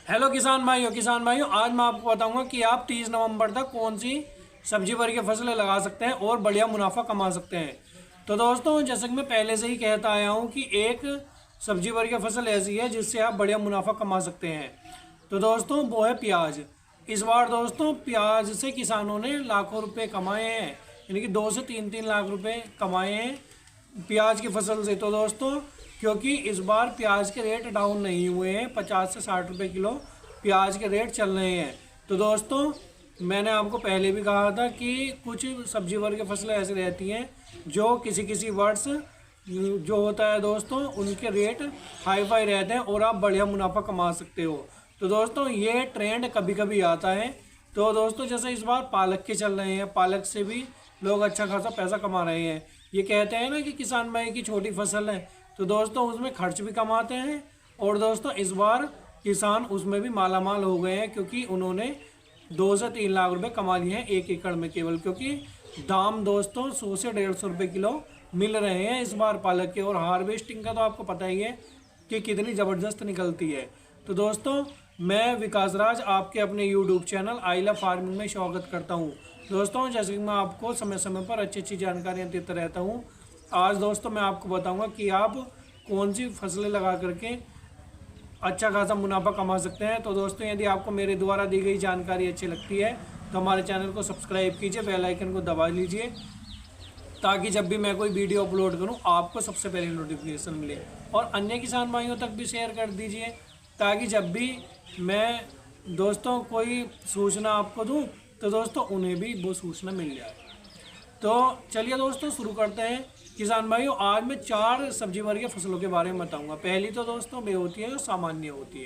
Hello किसान भाइयों आज मैं आपको बताऊंगा कि आप 30 नवंबर तक कौन सी सब्जी वर्ग की फसलें लगा सकते हैं और बढ़िया मुनाफा कमा सकते हैं। तो दोस्तों जैसे कि मैं पहले से ही कहता आया हूं कि एक सब्जी वर्ग की फसल ऐसी है जिससे आप बढ़िया मुनाफा कमा सकते हैं। तो दोस्तों वो है प्याज। इस बार दोस्तों प्याज से किसानों ने लाखों रुपए कमाए हैं, यानी कि 2 से 3 लाख रुपए कमाए हैं प्याज की फसल से। तो दोस्तों क्योंकि इस बार प्याज के रेट डाउन नहीं हुए हैं, 50 से 60 रुपए किलो प्याज के रेट चल रहे हैं। तो दोस्तों मैंने आपको पहले भी कहा था कि कुछ सब्जी वर्ग की फसलें ऐसी रहती हैं जो किसी किसी वर्ष जो होता है दोस्तों उनके रेट हाई फाई रहते हैं और आप बढ़िया मुनाफा कमा सकते हो। तो दोस्तों ये ट्रेंड कभी कभी आता है। तो दोस्तों जैसे इस बार पालक के चल रहे हैं, पालक से भी लोग अच्छा खासा पैसा कमा रहे हैं। ये कहते हैं ना कि किसान भाई की छोटी फसल है, तो दोस्तों उसमें खर्च भी कमाते हैं और दोस्तों इस बार किसान उसमें भी मालामाल हो गए हैं क्योंकि उन्होंने 2 से 3 लाख रुपए कमा लिए हैं 1 एकड़ में केवल, क्योंकि दाम दोस्तों 100 से 150 रुपये किलो मिल रहे हैं इस बार पालक के। और हार्वेस्टिंग का तो आपको पता ही है कि कितनी ज़बरदस्त निकलती है। तो दोस्तों मैं विकास राज आपके अपने YouTube channel I love farming में स्वागत करता हूं। दोस्तों जैसे कि मैं आपको समय समय पर अच्छी अच्छी जानकारियां देता रहता हूं, आज दोस्तों मैं आपको बताऊंगा कि आप कौन सी फसलें लगा करके अच्छा खासा मुनाफा कमा सकते हैं। तो दोस्तों यदि आपको मेरे द्वारा दी गई जानकारी अच्छी लगती है तो हमारे चैनल को सब्सक्राइब कीजिए, बेल आइकन को दबा लीजिए ताकि जब भी मैं कोई वीडियो अपलोड करूं आपको सबसे पहले नोटिफिकेशन मिले। और अन्य किसान भाइयों तक भी शेयर कर दीजिए ताकि जब भी मैं दोस्तों कोई सूचना आपको दूं तो दोस्तों उन्हें भी वो सूचना मिल जाए। तो चलिए दोस्तों शुरू करते हैं। किसान भाइयों आज मैं 4 सब्जी वर्गीय फसलों के बारे में बताऊंगा। पहली तो दोस्तों वे होती है जो सामान्य होती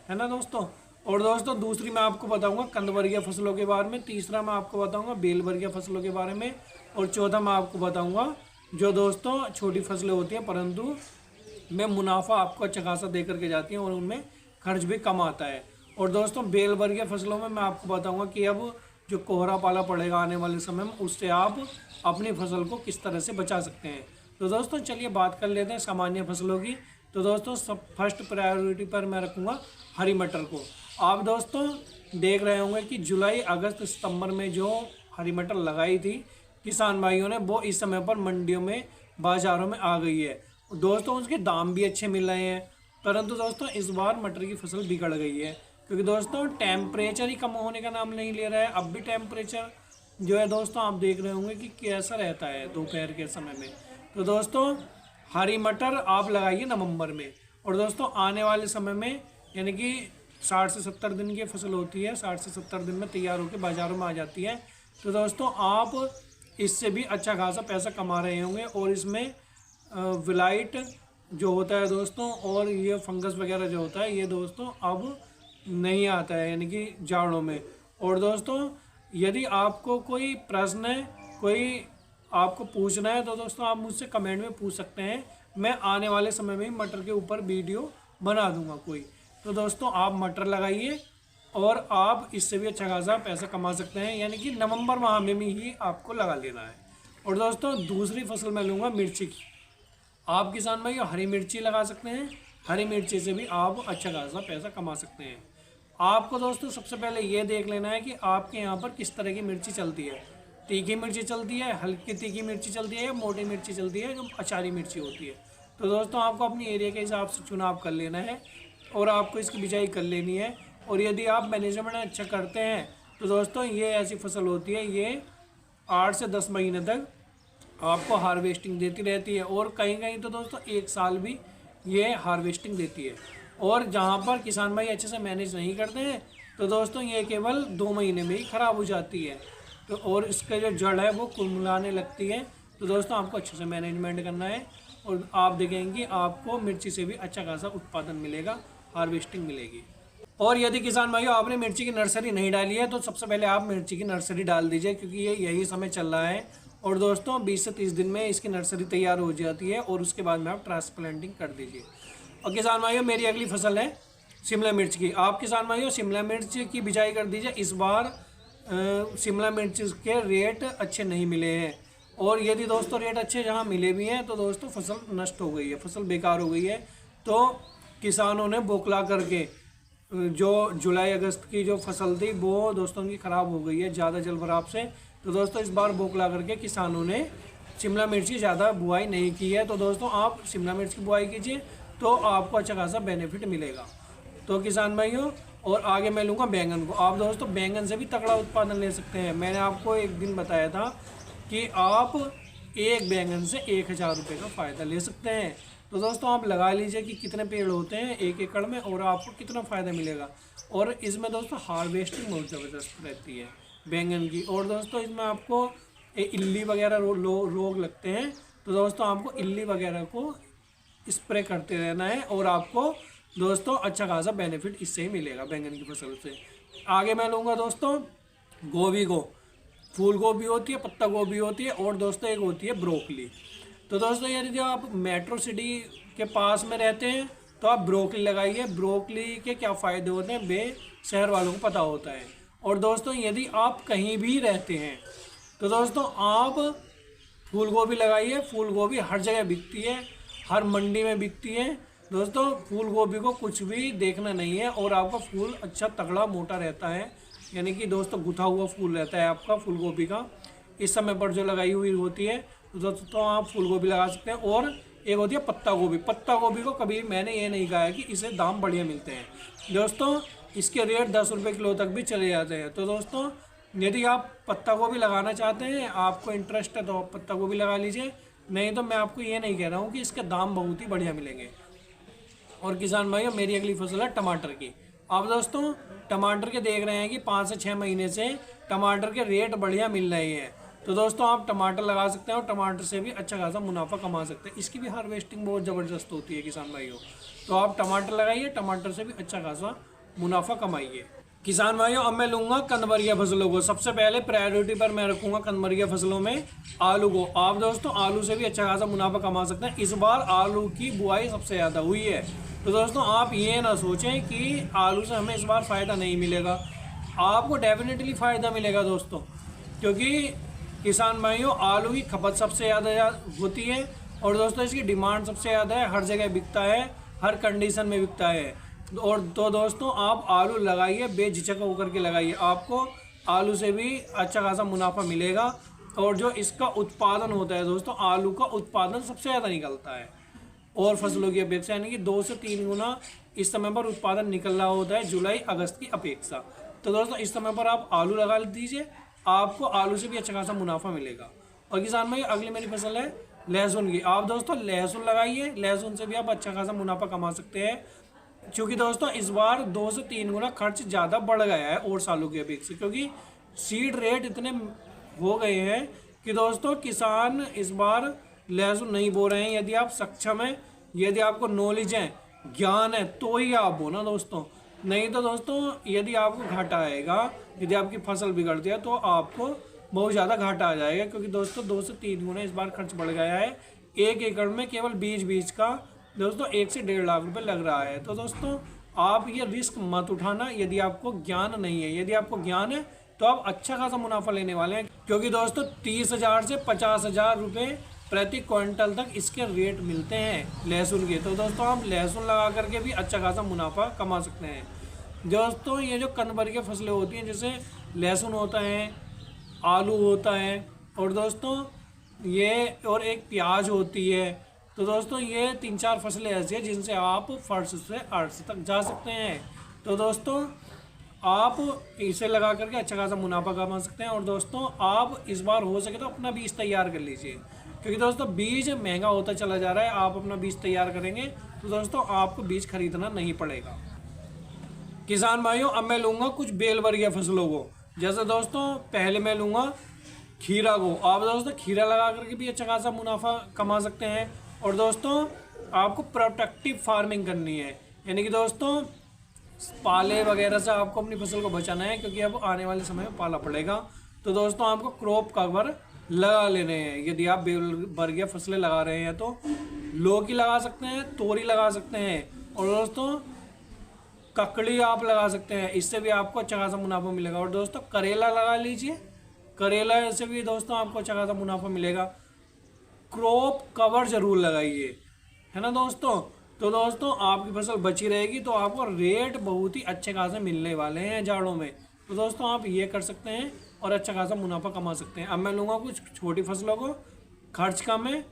है ना दोस्तों। और दोस्तों दूसरी मैं आपको बताऊंगा कंद वर्गीय फसलों के बारे में, तीसरा मैं आपको बताऊंगा बेल वर्गीय फसलों के बारे में, और चौथा मैं आपको बताऊंगा जो दोस्तों छोटी फसलें होती हैं परंतु में मुनाफा आपको अच्छा खासा दे करके जाती हैं और उनमें खर्च भी कम आता है। और दोस्तों बेल वर्गीय फसलों में मैं आपको बताऊंगा कि अब जो कोहरा पाला पड़ेगा आने वाले समय में उससे आप अपनी फसल को किस तरह से बचा सकते हैं। तो दोस्तों चलिए बात कर लेते हैं सामान्य फसलों की। तो दोस्तों सब फर्स्ट प्रायोरिटी पर मैं रखूँगा हरी मटर को। आप दोस्तों देख रहे होंगे कि जुलाई अगस्त सितंबर में जो हरी मटर लगाई थी किसान भाइयों ने, वो इस समय पर मंडियों में बाज़ारों में आ गई है। दोस्तों उसके दाम भी अच्छे मिल रहे हैं, परंतु दोस्तों इस बार मटर की फसल बिगड़ गई है क्योंकि दोस्तों टेम्परेचर ही कम होने का नाम नहीं ले रहा है। अब भी टेम्परेचर जो है दोस्तों आप देख रहे होंगे कि कैसा रहता है दोपहर के समय में। तो दोस्तों हरी मटर आप लगाइए नवंबर में, और दोस्तों आने वाले समय में यानी कि 60 से 70 दिन की फसल होती है, 60 से 70 दिन में तैयार होकर बाज़ारों में आ जाती है। तो दोस्तों आप इससे भी अच्छा खासा पैसा कमा रहे होंगे। और इसमें विलाइट जो होता है दोस्तों और ये फंगस वगैरह जो होता है ये दोस्तों अब नहीं आता है यानी कि जाड़ों में। और दोस्तों यदि आपको कोई प्रश्न है, कोई आपको पूछना है तो दोस्तों आप मुझसे कमेंट में पूछ सकते हैं। मैं आने वाले समय में मटर के ऊपर वीडियो बना दूंगा कोई। तो दोस्तों आप मटर लगाइए और आप इससे भी अच्छा खासा पैसा कमा सकते हैं, यानी कि नवंबर माह में ही आपको लगा लेना है। और दोस्तों दूसरी फसल मैं लूँगा मिर्ची की। आप किसान भाई हरी मिर्ची लगा सकते हैं, हरी मिर्ची से भी आप अच्छा खासा पैसा कमा सकते हैं। आपको दोस्तों सबसे पहले ये देख लेना है कि आपके यहाँ पर किस तरह की मिर्ची चलती है। तीखी मिर्ची चलती है, हल्की तीखी मिर्ची चलती है या मोटी मिर्ची चलती है जो अचारी मिर्ची होती है। तो दोस्तों आपको अपनी एरिया के हिसाब से चुनाव कर लेना है और आपको इसकी बिजाई कर लेनी है। और यदि आप मैनेजमेंट अच्छा करते हैं तो दोस्तों ये ऐसी फसल होती है ये 8 से 10 महीने तक आपको हार्वेस्टिंग देती रहती है, और कहीं कहीं तो दोस्तों 1 साल भी ये हार्वेस्टिंग देती है। और जहाँ पर किसान भाई अच्छे से मैनेज नहीं करते हैं तो दोस्तों ये केवल 2 महीने में ही ख़राब हो जाती है। तो और इसका जो जड़ है वो कुलमुलाने लगती है। तो दोस्तों आपको अच्छे से मैनेजमेंट करना है और आप देखेंगे आपको मिर्ची से भी अच्छा खासा उत्पादन मिलेगा, हार्वेस्टिंग मिलेगी। और यदि किसान भाइयों आपने मिर्ची की नर्सरी नहीं डाली है तो सबसे पहले आप मिर्ची की नर्सरी डाल दीजिए क्योंकि ये यही समय चल रहा है। और दोस्तों 20 से 30 दिन में इसकी नर्सरी तैयार हो जाती है और उसके बाद में आप ट्रांसप्लांटिंग कर दीजिए। और किसान भाइयों मेरी अगली फसल है शिमला मिर्च की। आप किसान भाइयों शिमला मिर्च की बिजाई कर दीजिए। इस बार शिमला मिर्च के रेट अच्छे नहीं मिले हैं, और यदि दोस्तों रेट अच्छे जहाँ मिले भी हैं तो दोस्तों फसल नष्ट हो गई है, फसल बेकार हो गई है। तो किसानों ने बोखला करके जो जुलाई अगस्त की जो फसल थी वो दोस्तों की ख़राब हो गई है ज़्यादा जल भराव से। तो दोस्तों इस बार बोखला करके किसानों ने शिमला मिर्च की ज़्यादा बुआई नहीं की है। तो दोस्तों आप शिमला मिर्च की बुआई कीजिए तो आपको अच्छा खासा बेनिफिट मिलेगा। तो किसान भाइयों, और आगे मैं लूँगा बैंगन को। आप दोस्तों बैंगन से भी तगड़ा उत्पादन ले सकते हैं। मैंने आपको एक दिन बताया था कि आप एक बैंगन से 1000 रुपये का फ़ायदा ले सकते हैं। तो दोस्तों आप लगा लीजिए कि कितने पेड़ होते हैं 1 एकड़ में और आपको कितना फ़ायदा मिलेगा। और इसमें दोस्तों हार्वेस्टिंग बहुत ज़बरदस्त रहती है बैंगन की। और दोस्तों इसमें आपको इल्ली वगैरह रोग लगते हैं, तो दोस्तों आपको इल्ली वगैरह को स्प्रे करते रहना है और आपको दोस्तों अच्छा खासा बेनिफिट इससे ही मिलेगा बैंगन की फसल से। आगे मैं लूँगा दोस्तों गोभी को। फूल गोभी होती है, पत्ता गोभी होती है और दोस्तों एक होती है ब्रोकली। तो दोस्तों यदि आप मेट्रो सिटी के पास में रहते हैं तो आप ब्रोकली लगाइए। ब्रोकली के क्या फ़ायदे होते हैं वे शहर वालों को पता होता है। और दोस्तों यदि आप कहीं भी रहते हैं तो दोस्तों आप फूल गोभी लगाइए। फूल गोभी हर जगह बिकती है, हर मंडी में बिकती है। दोस्तों फूल गोभी को कुछ भी देखना नहीं है और आपका फूल अच्छा तगड़ा मोटा रहता है, यानी कि दोस्तों गुथा हुआ फूल रहता है आपका फूल गोभी का। इस समय पर जो लगाई हुई होती है तो दोस्तों आप फूल गोभी लगा सकते हैं। और एक होती है पत्ता गोभी। पत्ता गोभी को कभी मैंने ये नहीं कहा है कि इसे दाम बढ़िया मिलते हैं दोस्तों, इसके रेट 10 रुपये किलो तक भी चले जाते हैं। तो दोस्तों यदि आप पत्ता गोभी लगाना चाहते हैं, आपको इंटरेस्ट है तो आप पत्ता गोभी लगा लीजिए, नहीं तो मैं आपको ये नहीं कह रहा हूँ कि इसके दाम बहुत ही बढ़िया मिलेंगे। और किसान भाइयों मेरी अगली फसल है टमाटर की। आप दोस्तों टमाटर के देख रहे हैं कि 5 से 6 महीने से टमाटर के रेट बढ़िया मिल रहे हैं। तो दोस्तों आप टमाटर लगा सकते हैं और टमाटर से भी अच्छा खासा मुनाफा कमा सकते हैं। इसकी भी हार्वेस्टिंग बहुत ज़बरदस्त होती है किसान भाइयों। तो आप टमाटर लगाइए, टमाटर से भी अच्छा खासा मुनाफा कमाइए। किसान भाइयों अब मैं लूँगा कंदवर्गीय फसलों को। सबसे पहले प्रायोरिटी पर मैं रखूँगा कंदवर्गीय फसलों में आलू को। आप दोस्तों आलू से भी अच्छा खासा मुनाफा कमा सकते हैं। इस बार आलू की बुआई सबसे ज़्यादा हुई है। तो दोस्तों आप ये ना सोचें कि आलू से हमें इस बार फ़ायदा नहीं मिलेगा, आपको डेफिनेटली फ़ायदा मिलेगा दोस्तों, क्योंकि किसान भाइयों आलू की खपत सबसे ज़्यादा होती है और दोस्तों इसकी डिमांड सबसे ज़्यादा है, हर जगह बिकता है, हर कंडीशन में बिकता है। और तो दोस्तों आप आलू लगाइए, बेझिझक होकर के लगाइए, आपको आलू से भी अच्छा खासा मुनाफा मिलेगा। और जो इसका उत्पादन होता है दोस्तों, आलू का उत्पादन सबसे ज़्यादा निकलता है और फसलों की अपेक्षा, यानी कि 2 से 3 गुना इस समय पर उत्पादन निकल रहा होता है जुलाई अगस्त की अपेक्षा। तो दोस्तों इस समय पर आप आलू लगा दीजिए, आपको आलू से भी अच्छा खासा मुनाफा मिलेगा। और किसान भाई अगली मेरी फसल है लहसुन की। आप दोस्तों लहसुन लगाइए, लहसुन से भी आप अच्छा खासा मुनाफा कमा सकते हैं, क्योंकि दोस्तों इस बार 2 से 3 गुना खर्च ज़्यादा बढ़ गया है और सालों की अपेक्षा, क्योंकि सीड रेट इतने हो गए हैं कि दोस्तों किसान इस बार लहसुन नहीं बो रहे हैं। यदि आप सक्षम हैं, यदि आपको नॉलेज है, ज्ञान है, तो ही आप बोना दोस्तों, नहीं तो दोस्तों यदि आपको घाटा आएगा, यदि आपकी फसल बिगड़ती है तो आपको बहुत ज़्यादा घाटा आ जाएगा, क्योंकि दोस्तों 2 से 3 गुना इस बार खर्च बढ़ गया है। 1 एकड़ में केवल बीज का दोस्तों 1 से 1.5 लाख रुपये लग रहा है। तो दोस्तों आप ये रिस्क मत उठाना यदि आपको ज्ञान नहीं है। यदि आपको ज्ञान है तो आप अच्छा खासा मुनाफा लेने वाले हैं, क्योंकि दोस्तों 30,000 से 50,000 रुपये प्रति क्विंटल तक इसके रेट मिलते हैं लहसुन के। तो दोस्तों आप लहसुन लगा करके भी अच्छा खासा मुनाफा कमा सकते हैं। दोस्तों ये जो कंदवर्गीय फसलें होती हैं, जैसे लहसुन होता है, आलू होता है और दोस्तों ये और एक प्याज होती है। तो दोस्तों ये 3-4 फसलें ऐसी हैं जिनसे आप फर्श से अर्श तक जा सकते हैं। तो दोस्तों आप इसे लगा करके अच्छा खासा मुनाफा कमा सकते हैं। और दोस्तों आप इस बार हो सके तो अपना बीज तैयार कर लीजिए, क्योंकि दोस्तों बीज महंगा होता चला जा रहा है। आप अपना बीज तैयार करेंगे तो दोस्तों आपको बीज खरीदना नहीं पड़ेगा। किसान भाइयों अब मैं लूँगा कुछ बेल वर्गीय फसलों को। जैसे दोस्तों पहले मैं लूँगा खीरा को। आप दोस्तों खीरा लगा करके भी अच्छा खासा मुनाफा कमा सकते हैं। और दोस्तों आपको प्रोटेक्टिव फार्मिंग करनी है, यानी कि दोस्तों पाले वगैरह से आपको अपनी फसल को बचाना है, क्योंकि अब आने वाले समय में पाला पड़ेगा। तो दोस्तों आपको क्रॉप कवर लगा लेने हैं। यदि आप बेल वर्गीय फसलें लगा रहे हैं तो लौकी लगा सकते हैं, तोरी लगा सकते हैं और दोस्तों ककड़ी आप लगा सकते हैं, इससे भी आपको अच्छा खासा मुनाफा मिलेगा। और दोस्तों करेला लगा लीजिए, करेला से भी दोस्तों आपको अच्छा खासा मुनाफा मिलेगा। क्रॉप कवर जरूर लगाइए, है ना दोस्तों। तो दोस्तों आपकी फसल बची रहेगी, तो आपको रेट बहुत ही अच्छे खासे मिलने वाले हैं जाड़ों में। तो दोस्तों आप ये कर सकते हैं और अच्छा खासा मुनाफा कमा सकते हैं। अब मैं लूँगा कुछ छोटी फसलों को, खर्च कम है,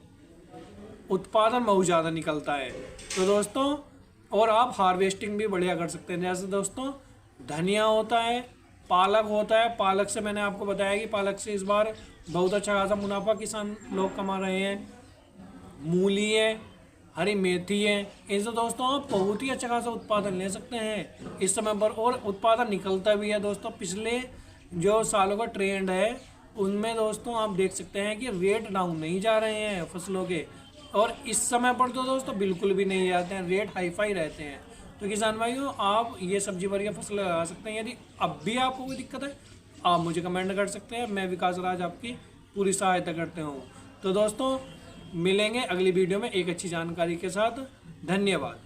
उत्पादन बहुत ज़्यादा निकलता है। तो दोस्तों और आप हार्वेस्टिंग भी बढ़िया कर सकते हैं। जैसे दोस्तों धनिया होता है, पालक होता है। पालक से मैंने आपको बताया कि पालक से इस बार बहुत अच्छा खासा मुनाफा किसान लोग कमा रहे हैं। मूली है, हरी मेथी है, इनसे दोस्तों आप बहुत ही अच्छा खासा उत्पादन ले सकते हैं इस समय पर, और उत्पादन निकलता भी है दोस्तों। पिछले जो सालों का ट्रेंड है उनमें दोस्तों आप देख सकते हैं कि रेट डाउन नहीं जा रहे हैं फसलों के, और इस समय पर तो दोस्तों बिल्कुल भी नहीं जाते हैं, रेट हाई फाई रहते हैं। तो किसान भाइयों आप ये सब्जी वर्गीय फसल लगा सकते हैं। यदि अब भी आपको कोई दिक्कत है आप मुझे कमेंट कर सकते हैं, मैं विकास राज आपकी पूरी सहायता करते हूँ। तो दोस्तों मिलेंगे अगली वीडियो में एक अच्छी जानकारी के साथ। धन्यवाद।